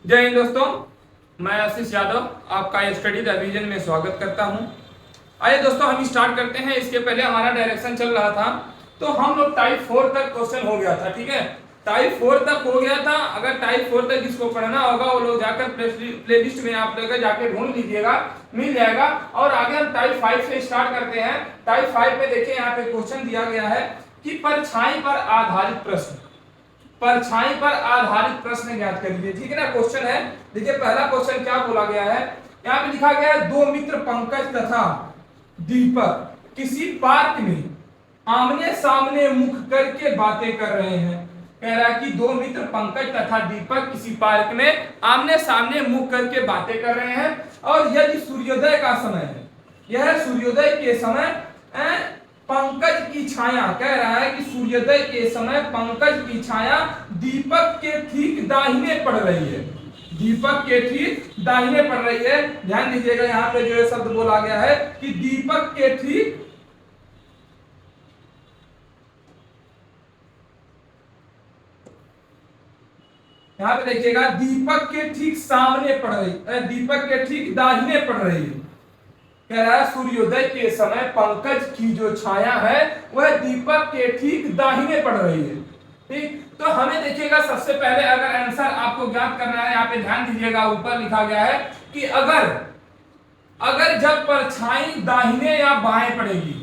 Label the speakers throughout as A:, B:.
A: जय हिंद दोस्तों, मैं आशीष यादव आपका स्टडी रिवीजन में स्वागत करता हूं। आइए दोस्तों हम स्टार्ट करते हैं। इसके पहले हमारा डायरेक्शन चल रहा था तो हम लोग टाइप 4 तक क्वेश्चन हो गया था। ठीक है, टाइप 4 तक हो गया था। अगर टाइप 4 तक जिसको पढ़ना होगा वो लोग जाकर प्लेलिस्ट में आप लोग जाके ढूंढ लीजिएगा, मिल जाएगा। और आगे हम टाइप 5 से स्टार्ट करते हैं। टाइप 5 में देखिए यहाँ पे क्वेश्चन दिया गया है कि परछाई पर आधारित प्रश्न, परछाई पर आधारित प्रश्न ज्ञात करिए। ठीक है ना, क्वेश्चन है। देखिए पहला क्वेश्चन क्या बोला गया है, यहाँ पे लिखा गया है दो मित्र पंकज तथा दीपक किसी पार्क में आमने सामने मुख करके बातें कर रहे हैं। कह रहा है कि दो मित्र पंकज तथा दीपक किसी पार्क में आमने सामने मुख करके बातें कर रहे हैं और यदि सूर्योदय का समय है, यह सूर्योदय के समय पंकज की छाया, कह रहा है कि सूर्योदय के समय पंकज की छाया दीपक के ठीक दाहिने पड़ रही है, दीपक के ठीक दाहिने पड़ रही है। ध्यान दीजिएगा यहाँ पे जो है शब्द बोला गया है कि दीपक के ठीक, यहाँ पे देखिएगा दीपक के ठीक सामने पड़ रही है, दीपक के ठीक दाहिने पड़ रही है। कह रहा है सूर्योदय के समय पंकज की जो छाया है वह दीपक के ठीक दाहिने पड़ रही है। ठीक, तो हमें देखिएगा सबसे पहले अगर आंसर आपको ज्ञात करना है, यहाँ पे ध्यान दीजिएगा ऊपर लिखा गया है कि अगर जब परछाई दाहिने या बाएं पड़ेगी,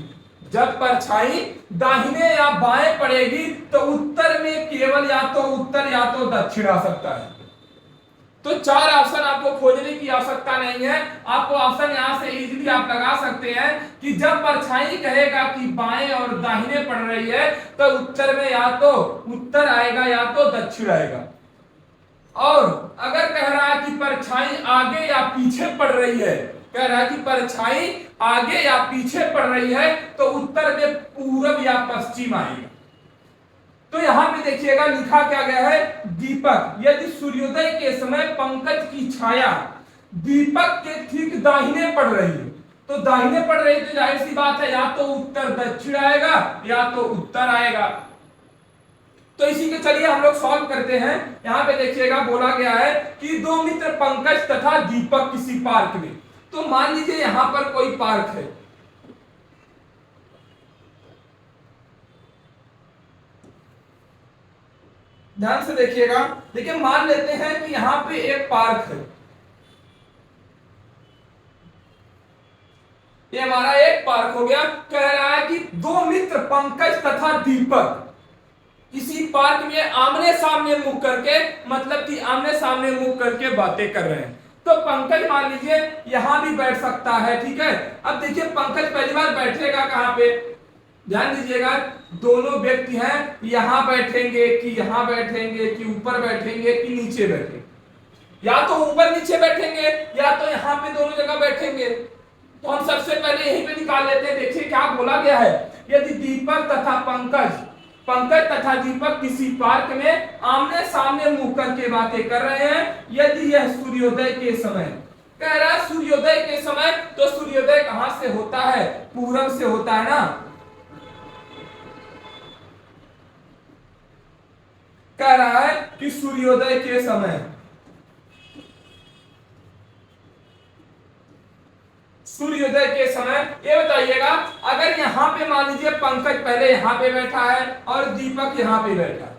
A: जब परछाई दाहिने या बाएं पड़ेगी तो उत्तर में केवल या तो उत्तर या तो दक्षिण आ सकता है। तो चार ऑप्शन आपको खोजने की आवश्यकता नहीं है, आपको ऑप्शन यहां से इजीली आप लगा सकते हैं कि जब परछाई कहेगा कि बाएं और दाहिने पड़ रही है तो उत्तर में या तो उत्तर आएगा या तो दक्षिण आएगा। और अगर कह रहा है कि परछाई आगे या पीछे पड़ रही है, कह रहा है कि परछाई आगे या पीछे पड़ रही है तो उत्तर में पूरब या पश्चिम आएगा। तो यहां पे देखिएगा लिखा क्या गया है, दीपक यदि सूर्योदय के समय पंकज की छाया दीपक के ठीक दाहिने पड़ रही है, तो दाहिने पड़ रही तो जाहिर सी बात है या तो उत्तर दक्षिण आएगा या तो उत्तर आएगा। तो इसी के चलिए हम लोग सॉल्व करते हैं। यहां पे देखिएगा बोला गया है कि दो मित्र पंकज तथा दीपक किसी पार्क में, तो मान लीजिए यहां पर कोई पार्क है, ध्यान से देखिएगा। देखिए मान लेते हैं कि यहां पे एक पार्क है, ये हमारा एक पार्क हो गया। कह रहा है कि दो मित्र पंकज तथा दीपक इसी पार्क में आमने सामने मुख करके, मतलब कि आमने सामने मुख करके बातें कर रहे हैं। तो पंकज मान लीजिए यहां भी बैठ सकता है। ठीक है, अब देखिए पंकज पहली बार बैठेगा कहां पे, ध्यान दीजिएगा दोनों व्यक्ति हैं, यहां बैठेंगे कि यहां बैठेंगे कि ऊपर बैठेंगे कि नीचे बैठेंगे, या तो ऊपर नीचे बैठेंगे या तो यहां पे दोनों जगह बैठेंगे। तो हम सबसे पहले यहीं पे निकाल लेते हैं। देखिए क्या बोला गया है, यदि दीपक तथा पंकज तथा दीपक किसी पार्क में आमने सामने मुंह करके बातें कर रहे हैं, यदि यह सूर्योदय के समय, कह रहा है सूर्योदय के समय, तो सूर्योदय कहां से होता है, पूरब से होता है ना। कह रहा है कि सूर्योदय के समय, सूर्योदय के समय, ये बताइएगा अगर यहां पे मान लीजिए पंकज पहले यहां पे बैठा है और दीपक यहां पे बैठा है,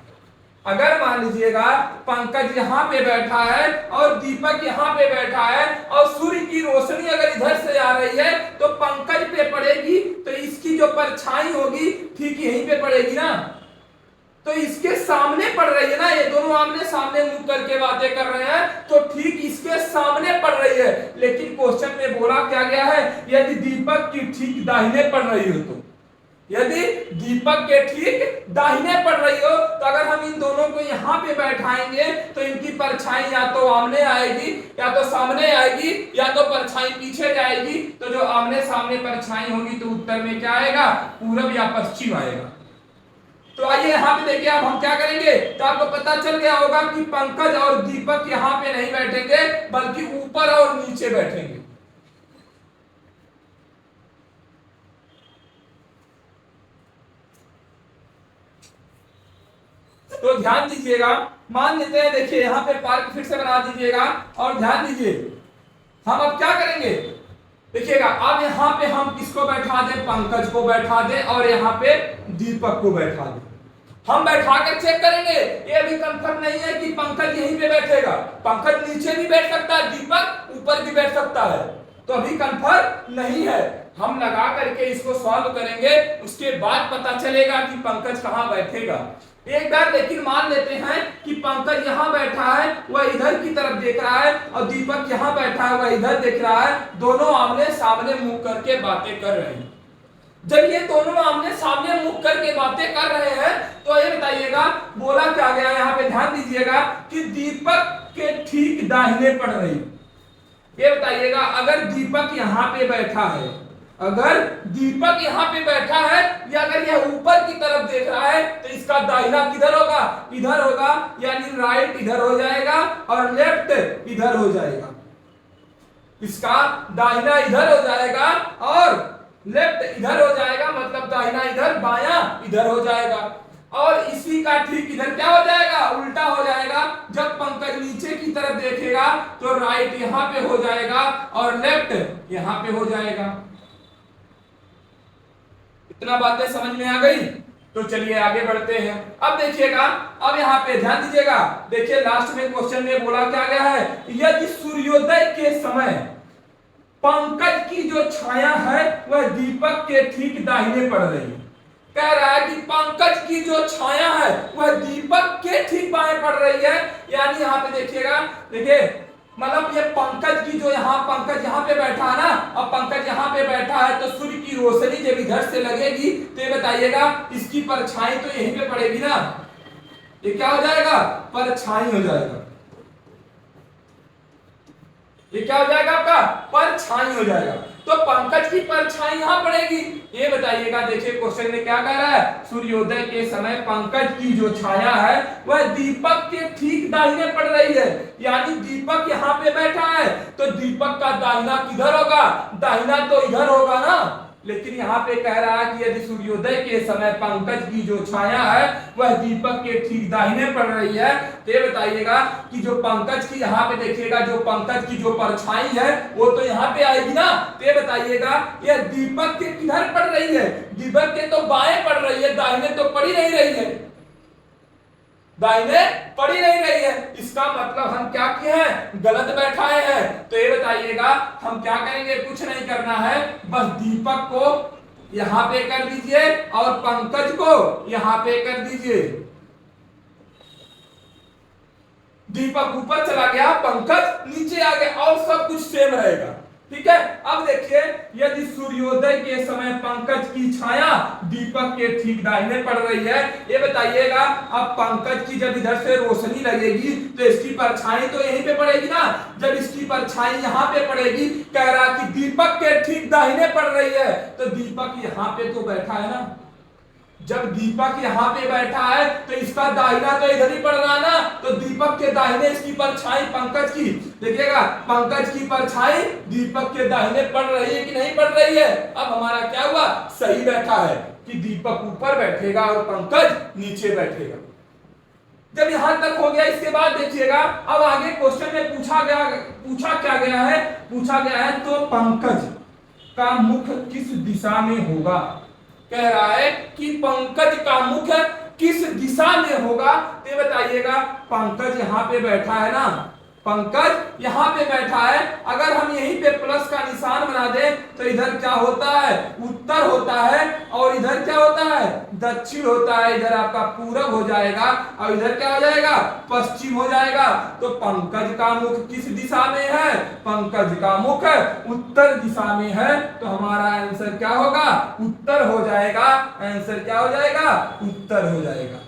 A: अगर मान लीजिएगा पंकज यहां पे बैठा है और दीपक यहां पे बैठा है और सूर्य की रोशनी अगर इधर से आ रही है तो पंकज पे पड़ेगी तो इसकी जो परछाई होगी ठीक यहीं पे पड़ेगी ना। तो इसके सामने पड़ रही है ना, ये दोनों आमने सामने मुंह करके बातें कर रहे हैं तो ठीक इसके सामने पड़ रही है। लेकिन क्वेश्चन में बोला क्या गया है, यदि दीपक की ठीक दाहिने पड़ रही हो, तो यदि दीपक के ठीक दाहिने पड़ रही हो तो अगर हम इन दोनों को यहां पे बैठाएंगे तो इनकी परछाई या तो आमने आएगी या तो सामने आएगी या तो परछाई पीछे जाएगी। तो जो आमने सामने परछाई होगी तो उत्तर में क्या आएगा, पूरब या पश्चिम आएगा। तो आइए यहां पे देखिए अब हम क्या करेंगे, तो आपको पता चल गया होगा कि पंकज और दीपक यहां पे नहीं बैठेंगे बल्कि ऊपर और नीचे बैठेंगे। तो ध्यान दीजिएगा, मान लेते हैं, देखिए यहाँ पे पार्क फिर से बना दीजिएगा और ध्यान दीजिए हम अब क्या करेंगे, देखिएगा अब यहाँ पे हम किसको बैठा दें, पंकज को बैठा दें और यहाँ पे दीपक को बैठा दें। हम बैठा कर चेक करेंगे, ये अभी कंफर्म नहीं है कि पंकज यहीं पे बैठेगा, पंकज नीचे भी बैठ सकता है, दीपक ऊपर भी बैठ सकता है, तो अभी कंफर्म नहीं है। हम लगा करके इसको सॉल्व करेंगे, उसके बाद पता चलेगा कि पंकज कहां बैठेगा। एक बार लेकिन मान लेते हैं कि पंकज यहां बैठा है, वह इधर की तरफ देख रहा है और दीपक यहां बैठा है, वह इधर देख रहा है, दोनों आमने सामने मुंह करके बातें कर रहे हैं। जब ये दोनों आमने सामने मुंह करके बातें कर रहे हैं तो ये बताइएगा बोला क्या गया, यहाँ पे ध्यान दीजिएगा कि दीपक के ठीक दाहिने पड़ रही। ये बताइएगा अगर दीपक यहाँ पे बैठा है, अगर दीपक यहाँ पे बैठा है या अगर यह ऊपर की तरफ देख रहा है तो इसका दाहिना किधर होगा, इधर होगा, यानी राइट इधर हो जाएगा और लेफ्ट इधर हो जाएगा। इसका दाहिना इधर हो जाएगा और लेफ्ट इधर हो जाएगा, मतलब दाहिना इधर, बायां इधर हो जाएगा। और इसी का ठीक इधर क्या हो जाएगा, उल्टा हो जाएगा। जब पंकज नीचे की तरफ देखेगा तो राइट यहां पे हो जाएगा और लेफ्ट यहां पे हो जाएगा। इतना बातें समझ में आ गई? तो चलिए आगे बढ़ते हैं। अब देखिएगा, अब यहाँ पे ध्यान दीजिएगा, देखिए लास्ट में क्वेश्चन में बोला क्या गया है, यदि सूर्योदय के समय पंकज की जो छाया है वह दीपक के ठीक दाहिने पड़ रही है। कह रहा है कि पंकज की जो छाया है वह दीपक के ठीक बाएं पड़ रही है, यानी यहाँ पे देखिएगा, देखिए मतलब ये पंकज की जो यहाँ पंकज यहाँ पे बैठा है ना, अब पंकज यहाँ पे बैठा है तो सूर्य की रोशनी जब इधर से लगेगी तो ये बताइएगा इसकी परछाई तो यहीं पे पड़ेगी ना, ये क्या हो जाएगा, परछाई हो जाएगा। ये क्या हो जाएगा आपका, परछाई हो जाएगा। तो पंकज की परछाई यहां पड़ेगी। ये बताइएगा, देखिए क्वेश्चन में क्या कह रहा है, सूर्योदय के समय पंकज की जो छाया है वह दीपक के ठीक दाहिने पड़ रही है, यानी दीपक यहां पे बैठा है तो दीपक का दाहिना किधर होगा, दाहिना तो इधर होगा ना। लेकिन यहाँ पे कह रहा है कि यदि सूर्योदय के समय पंकज की जो छाया है वह दीपक के ठीक दाहिने पड़ रही है, तो ये बताइएगा कि जो पंकज की यहाँ पे देखिएगा जो पंकज की जो परछाई है वो तो यहाँ पे आएगी ना, तो ये बताइएगा यह दीपक के किधर पड़ रही है, दीपक के तो बाएं पड़ रही है, दाहिने तो पड़ी नहीं रही है, दाहिने पड़ी नहीं रही है। इसका मतलब हम क्या किए हैं, गलत बैठाए हैं। तो ये बताइएगा हम क्या करेंगे, कुछ नहीं करना है, बस दीपक को यहां पे कर दीजिए और पंकज को यहां पे कर दीजिए। दीपक ऊपर चला गया, पंकज नीचे आ गया और सब कुछ सेम रहेगा। ठीक है, अब देखिए यदि सूर्योदय के समय पंकज की छाया दीपक के ठीक दाहिने पड़ रही है, ये बताइएगा अब पंकज की जब इधर से रोशनी लगेगी तो इसकी परछाई तो यहीं पे पड़ेगी ना। जब इसकी परछाई यहाँ पे पड़ेगी, कह रहा कि दीपक के ठीक दाहिने पड़ रही है, तो दीपक यहाँ पे तो बैठा है ना। जब दीपक यहाँ पे बैठा है तो इसका दाहिना तो इधर ही पड़ रहा है ना, तो दीपक के दाहिने इसकी परछाई पंकज की, देखिएगा पंकज की परछाई दीपक के दाहिने पड़ रही है कि नहीं पड़ रही है। अब हमारा क्या हुआ, सही बैठा है कि दीपक ऊपर बैठेगा और पंकज नीचे बैठेगा। जब यहां तक हो गया, इसके बाद देखिएगा अब आगे क्वेश्चन में पूछा क्या गया है, पूछा गया है तो पंकज का मुख किस दिशा में होगा। कह रहा है कि पंकज का मुख किस दिशा में होगा, तो बताइएगा पंकज यहाँ पे बैठा है ना, पंकज यहाँ पे बैठा है, अगर हम यहीं पे प्लस का निशान बना दें तो इधर क्या होता है, उत्तर होता है और इधर क्या होता है, दक्षिण होता है। इधर आपका पूरब हो जाएगा और इधर क्या हो जाएगा, पश्चिम हो जाएगा। तो पंकज का मुख किस दिशा में है, पंकज का मुख उत्तर दिशा में है, तो हमारा आंसर क्या होगा, उत्तर हो जाएगा। आंसर क्या हो जाएगा, उत्तर हो जाएगा।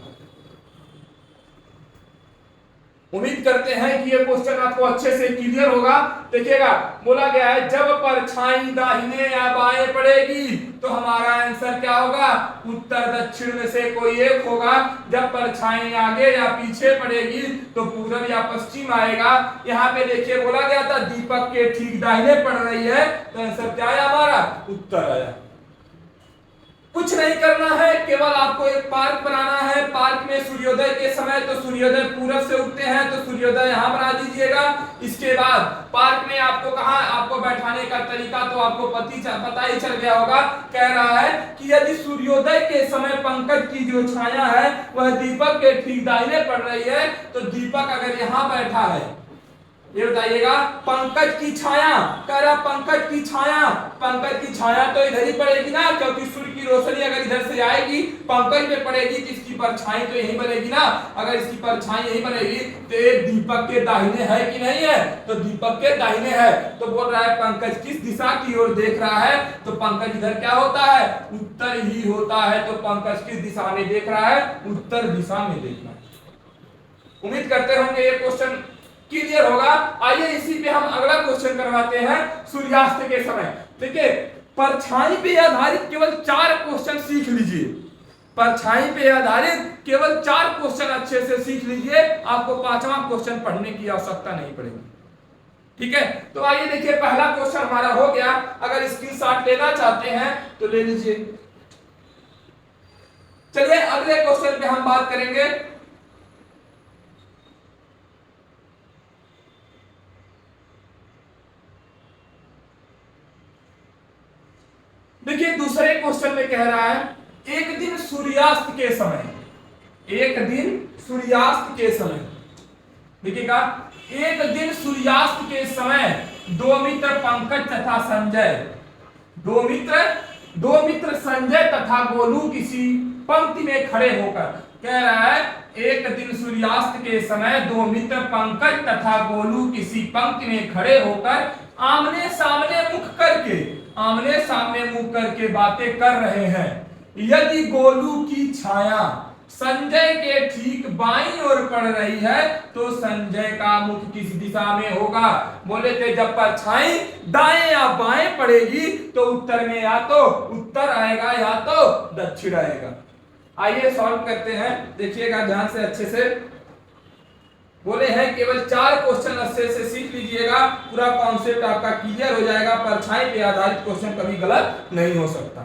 A: उम्मीद करते हैं कि ये क्वेश्चन आपको अच्छे से क्लियर होगा। देखिएगा बोला गया है जब परछाई दाहिने या बाएं पड़ेगी तो हमारा आंसर क्या होगा, उत्तर दक्षिण में से कोई एक होगा। जब परछाई आगे या पीछे पड़ेगी तो पूरब या पश्चिम आएगा। यहाँ पे देखिए बोला गया था दीपक के ठीक दाहिने पड़ रही है, तो आंसर क्या है हमारा, उत्तर आया। कुछ नहीं करना है, केवल आपको एक पार्क बनाना है। पार्क में सूर्योदय के समय तो सूर्योदय पूरब से उगते हैं, तो सूर्योदय यहाँ बना दीजिएगा। इसके बाद पार्क में आपको कहा, आपको बैठाने का तरीका तो आपको पता ही चल गया होगा। कह रहा है कि यदि सूर्योदय के समय पंकज की जो छाया है वह दीपक के ठीक दाहिने पड़ रही है, तो दीपक अगर यहाँ बैठा है, ये बताइएगा पंकज की छाया, कह रहा पंकज की छाया तो इधर ही पड़ेगी ना, क्योंकि सूर्य की रोशनी अगर इधर से आएगी पंकज में पड़ेगी तो इसकी परछाई तो यहीं बनेगी ना। अगर इसकी परछाई यहीं बनेगी तो ये दीपक के दाहिने है कि नहीं है, तो दीपक के दाहिने है। तो बोल रहा है पंकज किस दिशा की ओर देख रहा है, तो पंकज इधर क्या होता है, उत्तर ही होता है। तो पंकज किस दिशा में देख रहा है, उत्तर दिशा में देखना है। उम्मीद करते होंगे ये क्वेश्चन क्लियर होगा। आइए इसी पे हम अगला क्वेश्चन करवाते हैं, सूर्यास्त के समय। देखिए परछाई पे आधारित केवल 4 क्वेश्चन सीख लीजिए, परछाई पे आधारित केवल 4 क्वेश्चन अच्छे से सीख लीजिए, आपको 5वां क्वेश्चन पढ़ने की आवश्यकता नहीं पड़ेगी। ठीक है, तो आइए देखिए पहला क्वेश्चन हमारा हो गया। अगर स्क्रीनशॉट लेना चाहते हैं तो ले लीजिए। चलिए अगले क्वेश्चन पे हम बात करेंगे। देखिए दूसरे क्वेश्चन में कह रहा है एक दिन सूर्यास्त के समय, एक दिन सूर्यास्त के समय, देखिएगा एक दिन सूर्यास्त के समय दो मित्र पंकज तथा संजय, दो मित्र संजय तथा गोलू किसी पंक्ति में खड़े होकर, कह रहा है एक दिन सूर्यास्त के समय दो मित्र पंकज तथा गोलू किसी पंक्ति में खड़े होकर आमने सामने मुख करके बातें कर रहे हैं। यदि गोलू की छाया संजय के ठीक बाईं ओर पड़ रही है तो संजय का मुख किस दिशा में होगा। बोले थे जब परछाई दाएं या बाएं पड़ेगी तो उत्तर में या तो उत्तर आएगा या तो दक्षिण आएगा। आइए सॉल्व करते हैं, देखिएगा ध्यान से अच्छे से। बोले हैं केवल 4 क्वेश्चन अच्छे से सीख लीजिएगा, पूरा कॉन्सेप्ट आपका क्लियर हो जाएगा। परछाई पे आधारित क्वेश्चन कभी गलत नहीं हो सकता।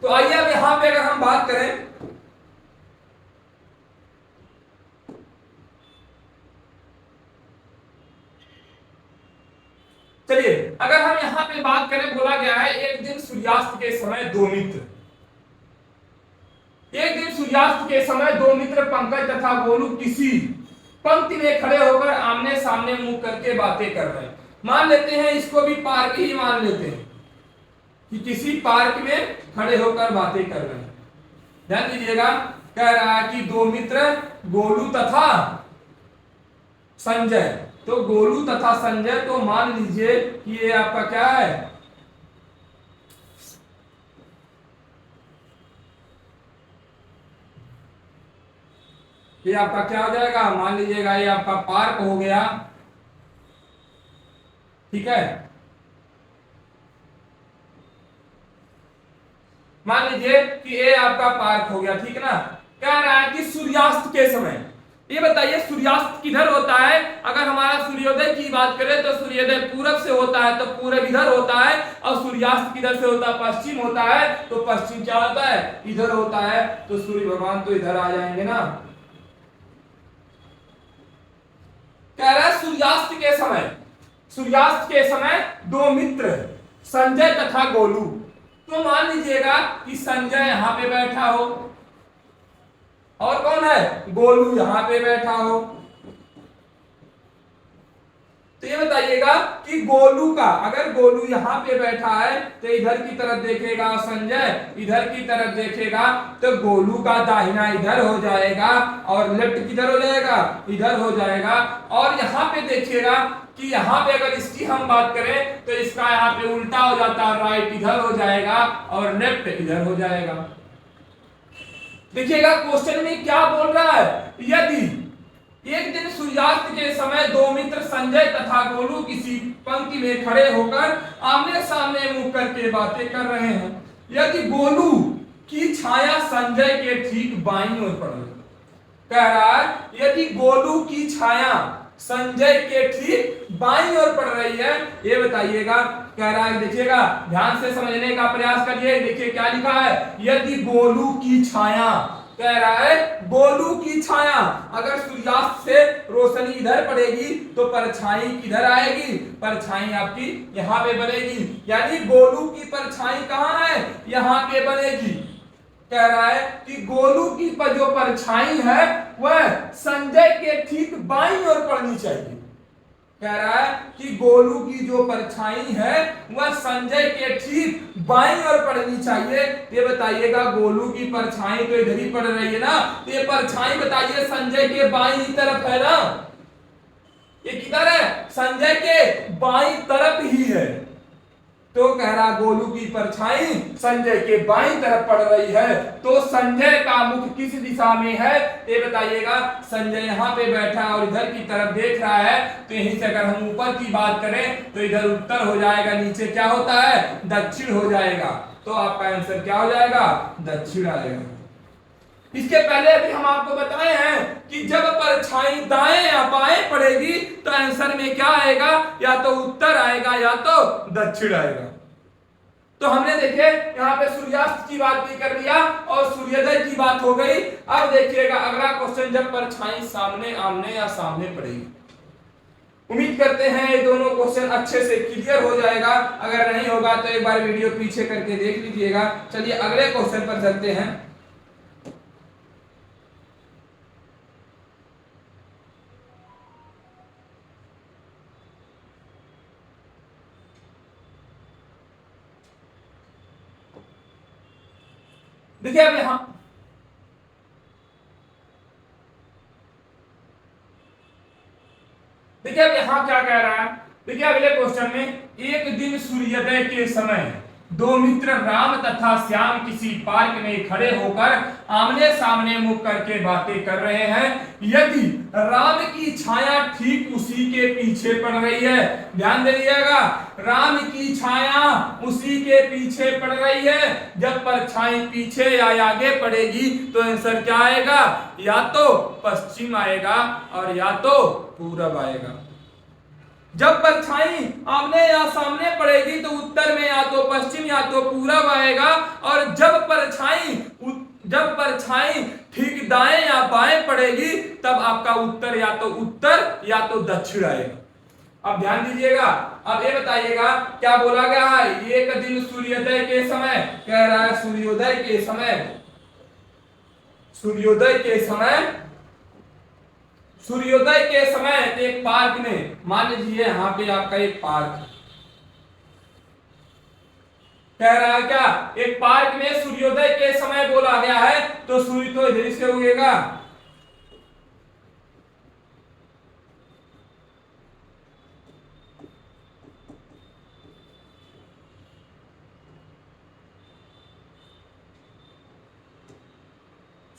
A: तो आइए अब यहां पे अगर हम बात करें, चलिए अगर हम यहां पे बात करें, बोला गया है एक दिन सूर्यास्त के समय दो मित्र, एक दिन सूर्यास्त के समय दो मित्र पंकज तथा गोलू किसी पंक्ति में खड़े होकर आमने सामने मुंह करके बातें कर रहे हैं। मान लेते हैं इसको भी पार्क ही मान लेते हैं कि किसी पार्क में खड़े होकर बातें कर रहे हैं। ध्यान दीजिएगा, कह रहा है कि दो मित्र गोलू तथा संजय, तो गोलू तथा संजय तो मान लीजिए कि ये आपका क्या है, ये आपका क्या हो जाएगा, मान लीजिएगा ये आपका पार्क हो गया। ठीक है, मान लीजिए कि ये आपका पार्क हो गया। ठीक है ना, कह रहा है कि सूर्यास्त के समय, ये बताइए सूर्यास्त किधर होता है। अगर हमारा सूर्योदय की बात करें तो सूर्योदय पूरब से होता है, तो पूरब इधर होता है, और सूर्यास्त किधर से होता है, पश्चिम होता है, तो पश्चिम क्या होता है, इधर होता है। तो सूर्य भगवान तो इधर आ जाएंगे ना। कह रहा है सूर्यास्त के समय दो मित्र संजय तथा गोलू, तो मान लीजिएगा कि संजय यहां पे बैठा हो और कौन है, गोलू यहां पे बैठा हो। तो ये बताइएगा कि गोलू का, अगर गोलू यहां पे बैठा है तो इधर की तरफ देखेगा, संजय इधर की तरफ देखेगा, तो गोलू का दाहिना इधर हो जाएगा और लेफ्ट किधर हो जाएगा, इधर हो जाएगा। और यहां पे देखिएगा कि यहां पे अगर इसकी हम बात करें तो इसका यहां पे उल्टा हो जाता है, राइट इधर हो जाएगा और लेफ्ट इधर हो जाएगा। देखिएगा क्वेश्चन में क्या बोल रहा है, यदि एक दिन सूर्यास्त के समय दो मित्र संजय तथा गोलू किसी पंक्ति में खड़े होकर आमने सामने मुंह करके बातें कर रहे हैं, यदि गोलू की छाया संजय के ठीक बाईं ओर पड़ रही, कह रहा है यदि गोलू की छाया संजय के ठीक बाईं ओर पड़ रही है, ये बताइएगा कह रहा है, देखिएगा ध्यान से समझने का प्रयास करिए। देखिए क्या लिखा है, यदि गोलू की छाया, कह रहा है गोलू की छाया, अगर सूर्यास्त से रोशनी इधर पड़ेगी तो परछाई किधर आएगी, परछाई आपकी यहां पे बनेगी, यानी गोलू की परछाई कहां है, यहां पे बनेगी। कह रहा है कि गोलू की जो परछाई है वह संजय के ठीक बाईं ओर पड़नी चाहिए। कह रहा है कि गोलू की जो परछाई है वह संजय के ठीक बाईं ओर पड़नी चाहिए। ये बताइएगा गोलू की परछाई तो इधर ही पड़ रही है ना, तो ये परछाई बताइए संजय के बाईं तरफ है ना, ये किधर है, संजय के बाईं तरफ ही है। तो कह रहा गोलू की परछाई संजय के बाईं तरफ पड़ रही है, तो संजय का मुख किस दिशा में है, ये बताइएगा। संजय यहाँ पे बैठा है और इधर की तरफ देख रहा है, तो यहीं से अगर हम ऊपर की बात करें तो इधर उत्तर हो जाएगा, नीचे क्या होता है, दक्षिण हो जाएगा। तो आपका आंसर क्या हो जाएगा, दक्षिण आएगा। इसके पहले अभी हम आपको बताए हैं कि जब परछाई दाएं या बाएं पड़ेगी तो आंसर में क्या आएगा, या तो उत्तर आएगा या तो दक्षिण आएगा। तो हमने देखे यहाँ पे सूर्यास्त की बात भी कर लिया और सूर्योदय की बात हो गई। अब देखिएगा अगला क्वेश्चन, जब परछाई सामने आमने या सामने पड़ेगी। उम्मीद करते हैं ये दोनों क्वेश्चन अच्छे से क्लियर हो जाएगा, अगर नहीं होगा तो एक बार वीडियो पीछे करके देख लीजिएगा। चलिए अगले क्वेश्चन पर चलते हैं। देखिए अब यहां क्या कह रहा है, देखिए अगले क्वेश्चन में, एक दिन सूर्योदय के समय दो मित्र राम तथा श्याम किसी पार्क में खड़े होकर आमने सामने मुख करके बातें कर रहे हैं। यदि राम की छाया ठीक उसी के पीछे पड़ रही है, ध्यान दीजिएगा, राम की छाया उसी के पीछे पड़ रही है, जब परछाई पीछे या आगे पड़ेगी तो आंसर क्या आएगा, या तो पश्चिम आएगा और या तो पूरब आएगा। जब परछाई आमने या सामने पड़ेगी तो उत्तर में या तो पश्चिम या तो पूरब आएगा, और जब परछाई ठीक दाएं या बाएं पड़ेगी तब आपका उत्तर या तो दक्षिण आएगा। अब ध्यान दीजिएगा, अब ये बताइएगा क्या बोला गया है, एक दिन सूर्योदय के समय, कह रहा है सूर्योदय के समय एक पार्क में, मान लीजिए यहाँ पे आपका एक पार्क, कह रहा है क्या, एक पार्क में सूर्योदय के समय बोला गया है, तो सूर्य तो इधर से उगेगा,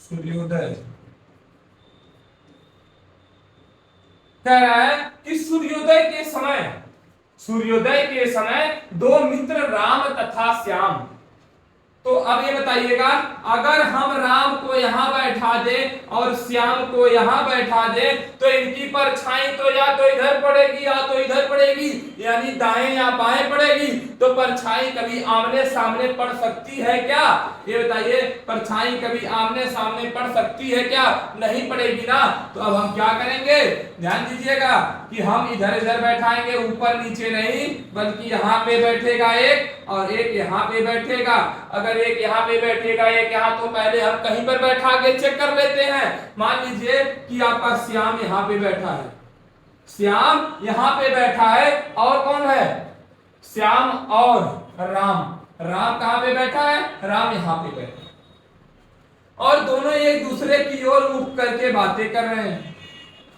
A: सूर्योदय। कह रहा है कि सूर्योदय के समय दो मित्र राम तथा श्याम। तो अब ये बताइएगा, अगर हम राम को यहां बैठा दे और श्याम को यहां बैठा दे तो इनकी परछाई तो या तो इधर पड़ेगी या तो इधर पड़ेगी, यानी दाएं या बाएं पड़ेगी। तो परछाई कभी आमने सामने पड़ सकती है क्या, ये बताइए, परछाई कभी आमने सामने पड़ सकती है क्या, नहीं पड़ेगी ना। तो अब हम क्या करेंगे, ध्यान दीजिएगा कि हम इधर इधर बैठाएंगे, ऊपर नीचे नहीं, बल्कि यहाँ पे बैठेगा एक और एक यहाँ पे बैठेगा। अगर एक यहाँ पे बैठेगा एक यहाँ, तो पहले हम कहीं पर बैठा के चेक कर लेते हैं। मान लीजिए कि आपका श्याम यहाँ पे बैठा है, श्याम यहाँ पे बैठा है, और कौन है, श्याम और राम कहाँ पे बैठा है, राम यहाँ पे बैठा है, और दोनों एक दूसरे की ओर मुख करके बातें कर रहे हैं।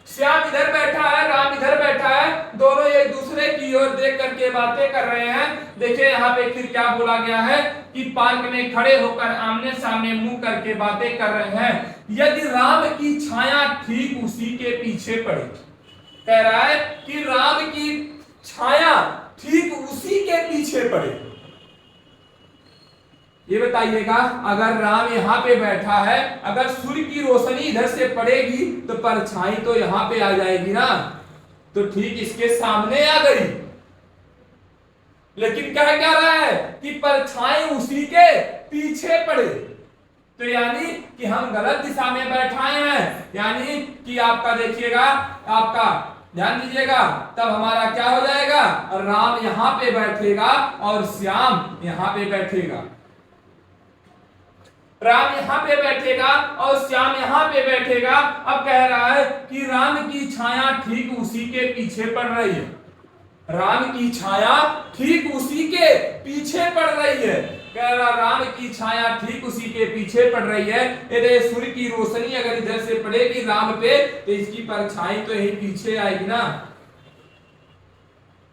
A: श्याम इधर बैठा है, राम इधर बैठा है, दोनों एक दूसरे की ओर देख करके बातें कर रहे हैं। देखिए यहाँ पे फिर क्या बोला गया है कि पार्क में खड़े होकर आमने सामने मुंह करके बातें कर रहे हैं। यदि राम की छाया ठीक उसी के पीछे पड़े, कह रहा है कि राम की छाया ठीक उसी के पीछे पड़े। ये बताइएगा, अगर राम यहाँ पे बैठा है, अगर सूर्य की रोशनी इधर से पड़ेगी तो परछाई तो यहाँ पे आ जाएगी ना, तो ठीक इसके सामने आ गई। लेकिन कह क्या रहा है कि परछाई उसी के पीछे पड़े। तो यानी कि हम गलत दिशा में बैठाए हैं, यानी कि आपका देखिएगा, आपका ध्यान दीजिएगा, तब हमारा क्या हो जाएगा, राम यहां पे बैठेगा और श्याम यहां पे बैठेगा। राम यहां पे बैठेगा और श्याम यहां पे बैठेगा। अब कह रहा है कि राम की छाया ठीक उसी के पीछे पड़ रही है। राम की छाया ठीक उसी के पीछे पड़ रही है। कह रहा राम की छाया ठीक उसी के पीछे पड़ रही है। यदि सूर्य की रोशनी अगर इधर से पड़ेगी राम पे तो इसकी परछाई तो यही पीछे आएगी ना।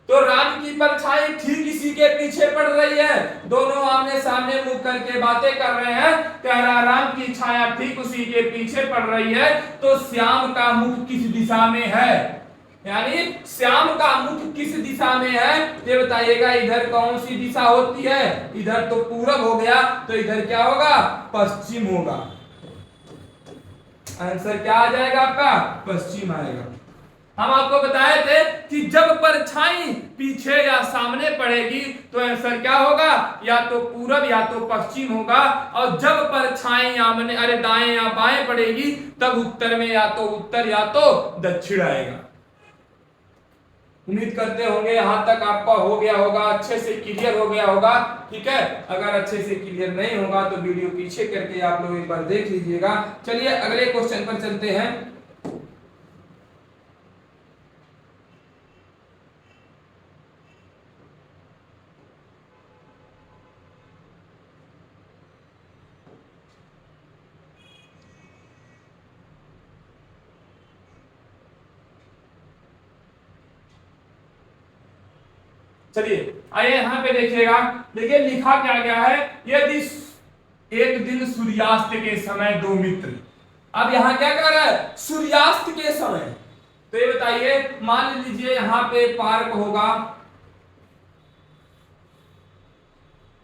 A: तो राम की परछाई ठीक इसी के पीछे पड़ रही है। दोनों आमने सामने मुख करके बातें कर रहे हैं। कह रहा राम की छाया ठीक उसी के पीछे पड़ रही है। तो श्याम का मुख किस दिशा में है, यानी श्याम का मुख किस दिशा में है ये बताइएगा। इधर कौन सी दिशा होती है, इधर तो पूरब हो गया, तो इधर क्या होगा, पश्चिम होगा। आंसर क्या आ जाएगा आपका, पश्चिम आएगा। हम आपको बताए थे कि जब परछाई पीछे या सामने पड़ेगी तो आंसर क्या होगा, या तो पूरब या तो पश्चिम होगा। और जब परछाई आमने दाएं या बाएं पड़ेगी तब उत्तर में या तो उत्तर या तो दक्षिण आएगा। उम्मीद करते होंगे यहां तक आपका हो गया होगा, अच्छे से क्लियर हो गया होगा। ठीक है, अगर अच्छे से क्लियर नहीं होगा तो वीडियो पीछे करके आप लोग एक बार देख लीजिएगा। चलिए अगले क्वेश्चन पर चलते हैं। चलिए आइए यहां पे देखिएगा। देखिए लिखा क्या गया है, यदि एक दिन सूर्यास्त के समय दो मित्र। अब यहां क्या कर रहा है, सूर्यास्त के समय। तो ये बताइए, मान लीजिए यहां पे पार्क होगा,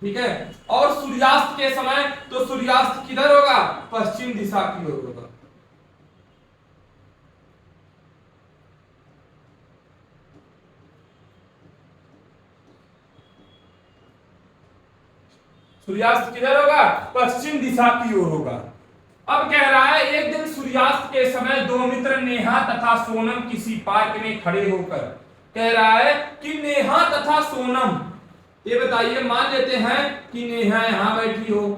A: ठीक है, और सूर्यास्त के समय, तो सूर्यास्त किधर होगा, पश्चिम दिशा की ओर होगा। सूर्यास्त किधर होगा, पश्चिम दिशा की ओर होगा। अब कह रहा है एक दिन सूर्यास्त के समय दो मित्र नेहा तथा सोनम किसी पार्क में खड़े होकर, कह रहा है कि नेहा तथा सोनम, ये बताइए मान लेते हैं कि नेहा यहां बैठी हो,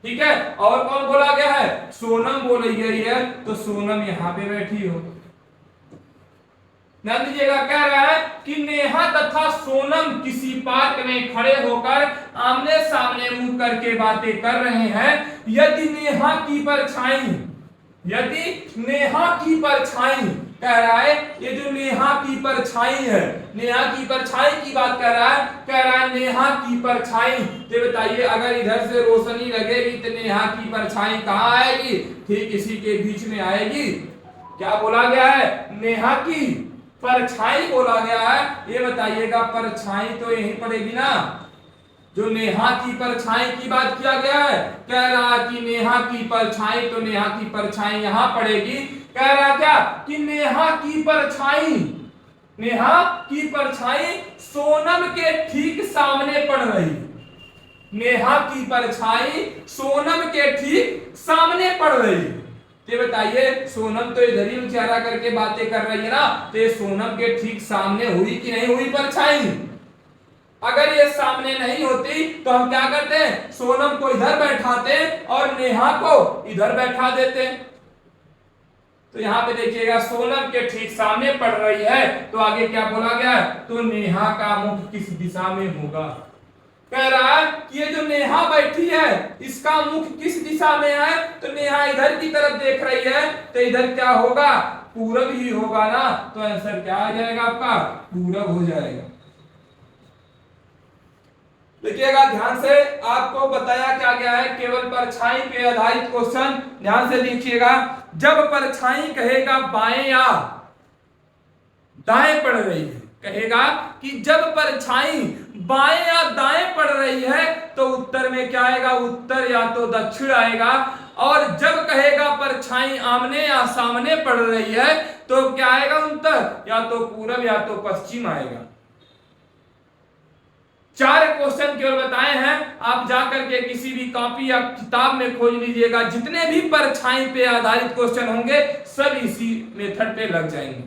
A: ठीक है, और कौन बोला गया है, सोनम बोली गई है, तो सोनम यहां पे बैठी हो। ध्यान दीजिएगा, कह रहा है कि नेहा तथा सोनम किसी पार्क में खड़े होकर आमने सामने मुंह करके बातें कर रहे हैं। यदि नेहा की परछाई, यदि नेहा की परछाई, कह रहा है ये जो नेहा की परछाई है, नेहा की परछाई की बात कर रहा है। कह रहा है नेहा की परछाई, तो बताइए अगर इधर से रोशनी लगेगी तो नेहा की परछाई कहां आएगी, ठीक इसी के बीच में आएगी। क्या बोला गया है, नेहा की परछाई बोला गया है। ये बताइएगा परछाई तो यहीं पड़ेगी ना, जो नेहा की परछाई की बात किया गया है। कह रहा कि नेहा की परछाई, तो नेहा की परछाई यहां पड़ेगी। कह रहा क्या कि नेहा की परछाई, नेहा की परछाई सोनम के ठीक सामने पड़ रही। नेहा की परछाई सोनम के ठीक सामने पड़ रही। ये बताइए सोनम तो इधर ही चेहरा करके बातें कर रही है ना, तो ये सोनम के ठीक सामने हुई कि नहीं हुई परछाई। अगर ये सामने नहीं होती तो हम क्या करते हैं, सोनम को इधर बैठाते और नेहा को इधर बैठा देते। तो यहां पे देखिएगा सोनम के ठीक सामने पड़ रही है, तो आगे क्या बोला गया, तो नेहा का मुख किस दिशा में होगा। कह रहा है कि ये जो नेहा बैठी है इसका मुख किस दिशा में है, तो नेहा इधर की तरफ देख रही है, तो इधर क्या होगा, पूरब ही होगा ना। तो आंसर क्या आ जाएगा आपका, पूरब हो जाएगा। देखिएगा ध्यान से, आपको बताया क्या गया है, केवल परछाई पे आधारित क्वेश्चन। ध्यान से देखिएगा, जब परछाई कहेगा बाएं या दाएं पड़ रही है, कहेगा कि जब परछाई बाएं या दाएं पड़ रही है तो उत्तर में क्या आएगा, उत्तर या तो दक्षिण आएगा। और जब कहेगा परछाई आमने या सामने पड़ रही है तो क्या आएगा उत्तर, या तो पूरब या तो पश्चिम आएगा। 4 क्वेश्चन केवल बताए हैं, आप जाकर के किसी भी कॉपी या किताब में खोज लीजिएगा, जितने भी परछाई पे आधारित क्वेश्चन होंगे सब इसी मेथड पे लग जाएंगे,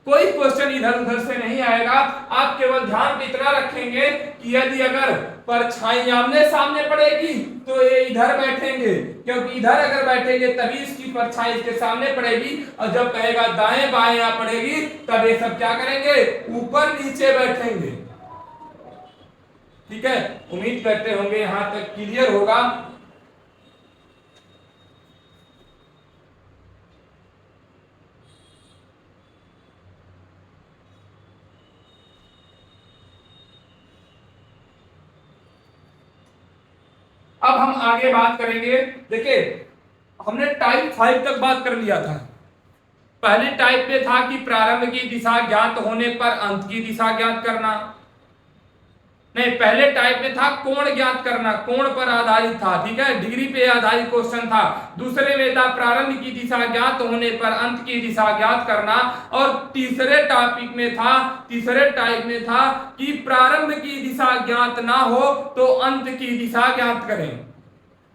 A: कोई क्वेश्चन इधर उधर से नहीं आएगा। आप केवल ध्यान पे इतना रखेंगे कि यदि अगर परछाई आमने सामने पड़ेगी तो ये इधर बैठेंगे, क्योंकि इधर अगर बैठेंगे तभी इसकी परछाई इसके सामने पड़ेगी, और जब कहेगा दाएं बाएं यहां पड़ेगी तब ये सब क्या करेंगे, ऊपर नीचे बैठेंगे। ठीक है, उम्मीद करते होंगे यहां तक क्लियर होगा। अब हम आगे बात करेंगे। देखिए हमने टाइप 5 तक बात कर लिया था। पहले टाइप में था कि प्रारंभ की दिशा ज्ञात होने पर अंत की दिशा ज्ञात करना, नहीं पहले टाइप में था कोण ज्ञात करना, कोण पर आधारित था, ठीक है, डिग्री पे आधारित क्वेश्चन था। दूसरे में था प्रारंभ की दिशा ज्ञात होने पर अंत की दिशा ज्ञात करना, और तीसरे टॉपिक में था, तीसरे टाइप में था कि प्रारंभ की दिशा ज्ञात ना हो तो अंत की दिशा ज्ञात करें।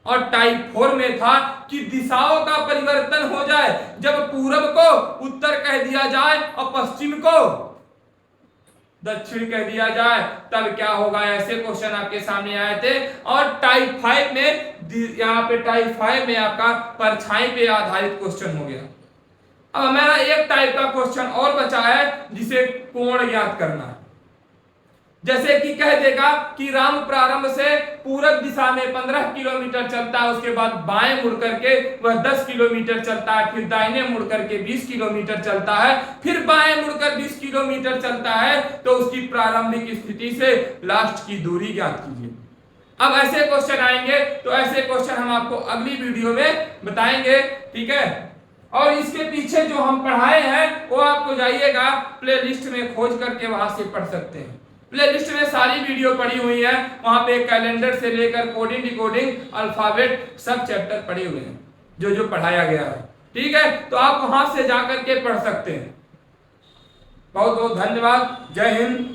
A: और टाइप 4 में था कि दिशाओं का परिवर्तन हो जाए, जब पूरब को उत्तर कह दिया जाए और पश्चिम को दक्षिण कह दिया जाए तब क्या होगा, ऐसे क्वेश्चन आपके सामने आए थे। और टाइप 5 में, यहाँ पे टाइप 5 में आपका परछाई पे आधारित क्वेश्चन हो गया। अब हमारा एक टाइप का क्वेश्चन और बचा है जिसे कोण ज्ञात करना है। जैसे कि कह देगा कि राम प्रारंभ से पूरब दिशा में 15 किलोमीटर चलता है, उसके बाद बाएं मुड़ करके वह 10 किलोमीटर चलता है, फिर दाहिने मुड़ करके 20 किलोमीटर चलता है, फिर बाएं मुड़कर 20 किलोमीटर चलता है, तो उसकी प्रारंभिक स्थिति से लास्ट की दूरी ज्ञात कीजिए। अब ऐसे क्वेश्चन आएंगे, तो ऐसे क्वेश्चन हम आपको अगली वीडियो में बताएंगे, ठीक है। और इसके पीछे जो हम पढ़ाए हैं वो आपको जाइएगा प्ले लिस्ट में खोज करके वहां से पढ़ सकते हैं। प्ले लिस्ट में सारी वीडियो पड़ी हुई है, वहां पे कैलेंडर से लेकर कोडिंग डिकोडिंग अल्फाबेट सब चैप्टर पड़े हुए हैं, जो जो पढ़ाया गया है, ठीक है। तो आप वहां से जाकर के पढ़ सकते हैं। बहुत बहुत धन्यवाद। जय हिंद।